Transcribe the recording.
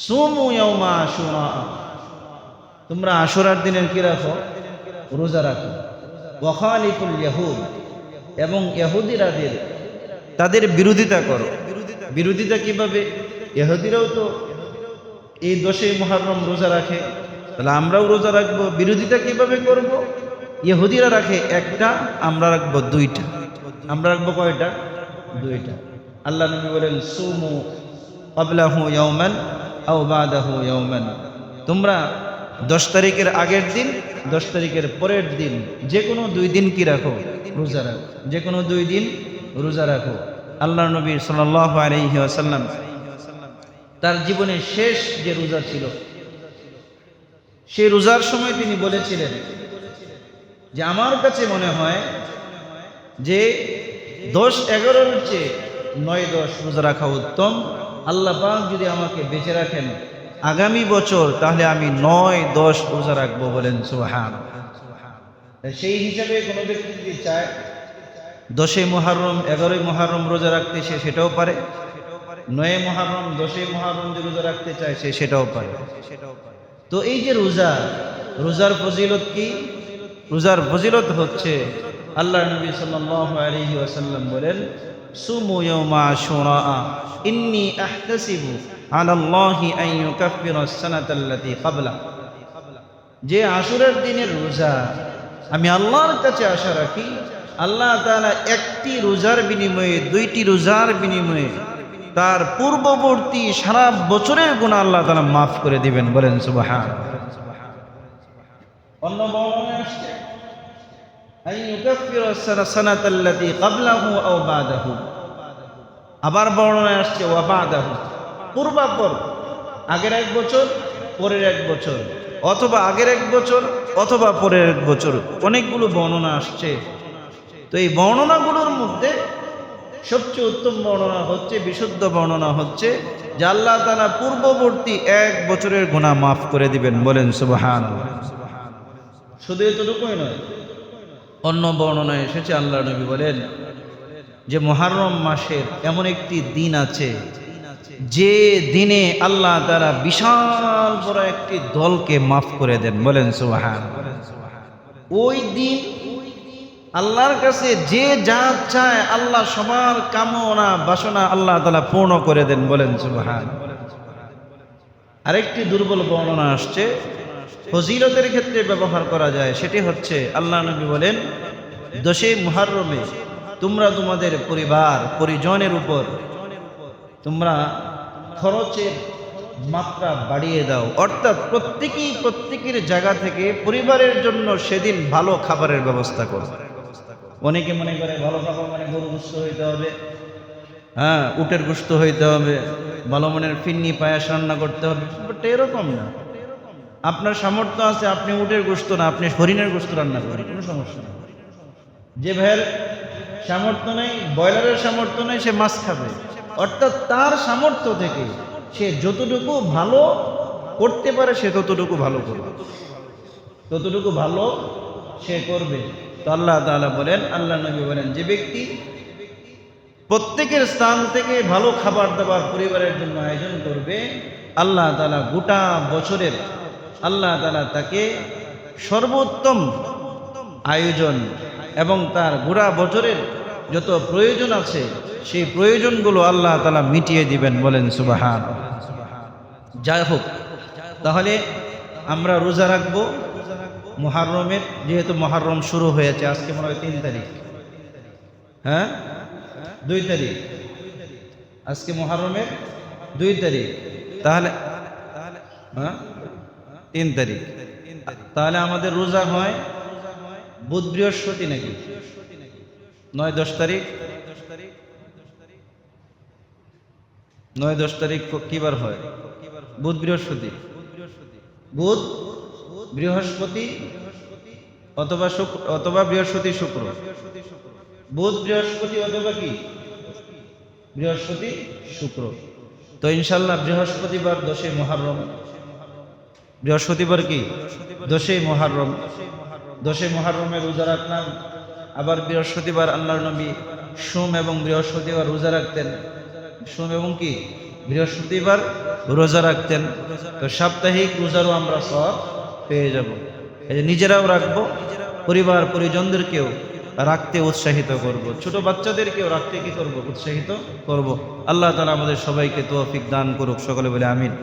সুমু ইয়াউমা আশুরা, তোমরা আশুরার দিনের কি রাখো? রোজা রাখো। ওয়া খালিফুল ইয়াহুদ, এবং ইহুদিরাদের তাদের বিরোধিতা করো। বিরোধিতা কিভাবে? ইহুদিরাও তো এই 10ই মুহররম রোজা রাখে, তাহলে আমরাও রোজা রাখবো। বিরোধিতা কিভাবে করব? ইহুদিরা রাখে একটা, আমরা রাখবো দুইটা। আমরা রাখবো কয়টা? দুইটা। আল্লাহ নবী বলেন সুমু ক্বাবলাহু ইয়াওমান আও বাদাহু ইয়াওমান, তোমরা 10 তারিখের আগের দিন, 10 তারিখের পরের দিন, যে কোনো 2 দিন কি রাখো? রোজা রাখো। যে কোনো 2 দিন রোজা রাখো। আল্লাহ নবী সাল্লাল্লাহু আলাইহি ওয়াসাল্লাম তার জীবনের শেষ যে রোজা ছিল, সেই রোজার সময় তিনি বলেছিলেন যে আমার কাছে মনে হয় যে 10-11-র চেয়ে 9-10 রোজা রাখা উত্তম। আল্লাহ পাক যদি আমাকে বেঁচে রাখেন আগামী বছর, তাহলে আমি 9-10 রোজা রাখবো। বলেন সুবহানাল্লাহ। সেই হিসাবে কোনো ব্যক্তি যদি চায় 10ই মুহররম 11ই মুহররম রোজা রাখতে, সে সেটাও পারে। 9ই মুহররম 10ই মুহররম যদি রোজা রাখতে চায়, সে সেটাও পারে। তো এই যে রোজা, রোজার ফজিলত কি? রোজার ফজিলত হচ্ছে আল্লাহ নবী সাল্লাল্লাহু আলাইহি ওয়াসাল্লাম বলেন সুমু ইয়াউমা আশুরা ইন্নী আহতাসিবু আলাল্লাহি আন ইউকাফিরা আস-সানাতাল্লাতী ক্বাবলা, যে আশুরার দিনের রোজা আমি আল্লাহর কাছে আশা রাখি আল্লাহ তাআলা একটি রোজার বিনিময়ে, 2টি রোজার বিনিময়ে তার পূর্ববর্তী সারা বছরের গুনাহ আল্লাহ তাআলা মাফ করে দিবেন। বলেন সুবহানাল্লাহ। অন্য বর্ণনায় আসছে আন ইউকাফিরা আস-সানাতাল্লাতী ক্বাবলাহু আও বাদাহু, আবার বর্ণনায় আসছে ওয়া বাদাহু, পূর্বাপর, আগের 1 বছর পরের 1 বছর, অথবা আগের 1 বছর অথবা পরের 1 বছর। অনেকগুলো বর্ণনা আসছে। তো এই বর্ণনাগুলোর মধ্যে সবচেয়ে উত্তম বর্ণনা হচ্ছে, বিশুদ্ধ বর্ণনা হচ্ছে যে আল্লাহ তাআলা পূর্ববর্তী 1 বছরের গুনাহ মাফ করে দিবেন। বলেন সুবহানাল্লাহ। শুধু এতটুকুই নয়, অন্য বর্ণনায় এসেছে আল্লাহ নবী বলেন যে মুহররম মাসের এমন একটি দিন আছে যে দিনে আল্লাহ তাআলা বিশাল বড় একটি দলকে মাফ করে দেন। বলেন সুবহানাল্লাহ। ওই দিন আল্লাহর কাছে যে যা চায় আল্লাহ সবার কামনা বাসনা আল্লাহ তাআলা পূর্ণ করে দেন। বলেন সুবহানাল্লাহ। আরেকটি দুর্বল বর্ণনা আসছে, ফজিলতের ক্ষেত্রে ব্যবহার করা যায়, সেটি হচ্ছে আল্লাহ নবী বলেন 10ই মুহররমে তোমরা তোমাদের পরিবার পরিজনের উপর তোমরা খরচের মাত্রা বাড়িয়ে দাও, অর্থাৎ প্রত্যেকের জায়গা থেকে পরিবারের জন্য সেদিন ভালো খাবারের ব্যবস্থা করো। অনেকে মনে করে ভালো খাবার মানে গরু গোশত হইতে হবে, হ্যাঁ, উটের গোশত হইতে হবে, ভালো মানের ফিন্নি পায়াস রান্না করতে হবে। বাট এরকম না। আপনার সামর্থ্য আছে, আপনি উটের গোশত না, আপনি হরিণের গোশত রান্না করেন, কোনো সমস্যা নেই। যে ভাইয়ের সামর্থ্য নেই, ব্রয়লারের সামর্থ্য নেই, সে মাছ খাবে। অর্থাৎ তার সামর্থ্য থেকে সে যতটুকু ভালো করতে পারে সে ততটুকু ভালো করবে, ততটুকু ভালো সে করবে। তো আল্লাহ তাআলা বলেন, আল্লাহ নবী বলেন, যে ব্যক্তি প্রত্যেকের স্থান থেকে ভালো খাবার দাবার পরিবারের জন্য আয়োজন করবে, আল্লাহ তাআলা গোটা বছরের আল্লাহ তাআলা তাকে সর্বোত্তম আয়োজন এবং তার গোটা বছরের যত প্রয়োজন আছে সেই প্রয়োজনগুলো আল্লাহ তাআলা মিটিয়ে দিবেন। বলেন সুবহানাল্লাহ। যাই হোক, তাহলে আমরা রোজা রাখবো মুহররমের, যেহেতু মুহররম শুরু হয়েছে, আজকে মনে হয় 3 তারিখ, হ্যাঁ 2 তারিখ, আজকে মুহররমের 2 তারিখ, তাহলে হ্যাঁ 3 তারিখ, তাহলে আমাদের রোজা হয় বুধ বৃহস্পতি নাকি 9-10 তারিখ? 9-10 তারিখ কি বার হয়? বুধ বৃহস্পতি, বুধ বৃহস্পতি অথবা শুক্র, অথবা বৃহস্পতি শুক্র, বুধ বৃহস্পতি অথবা কি বৃহস্পতি শুক্র। তো ইনশাল্লাহ বৃহস্পতিবার 10ই মুহররম, বৃহস্পতিবার কি 10ই মুহররম, 10ই মুহররমে রোজা রাখলাম। আবার বৃহস্পতিবার আল্লাহর নবী সোম এবং বৃহস্পতিবার রোজা রাখতেন। সোম এবং কি বৃহস্পতিবার রোজা রাখতেন, তো সাপ্তাহিক রোজারও আমরা সওয়াব পেয়ে যাব। এই যে নিজেরাও রাখবো, পরিবার পরিজনদেরকেও রাখতে উৎসাহিত করব, ছোট বাচ্চাদেরকেও রাখতে কি করব, উৎসাহিত করব। আল্লাহ তাআলা আমাদের সবাইকে তৌফিক দান করুক, সকলে বলে আমিন।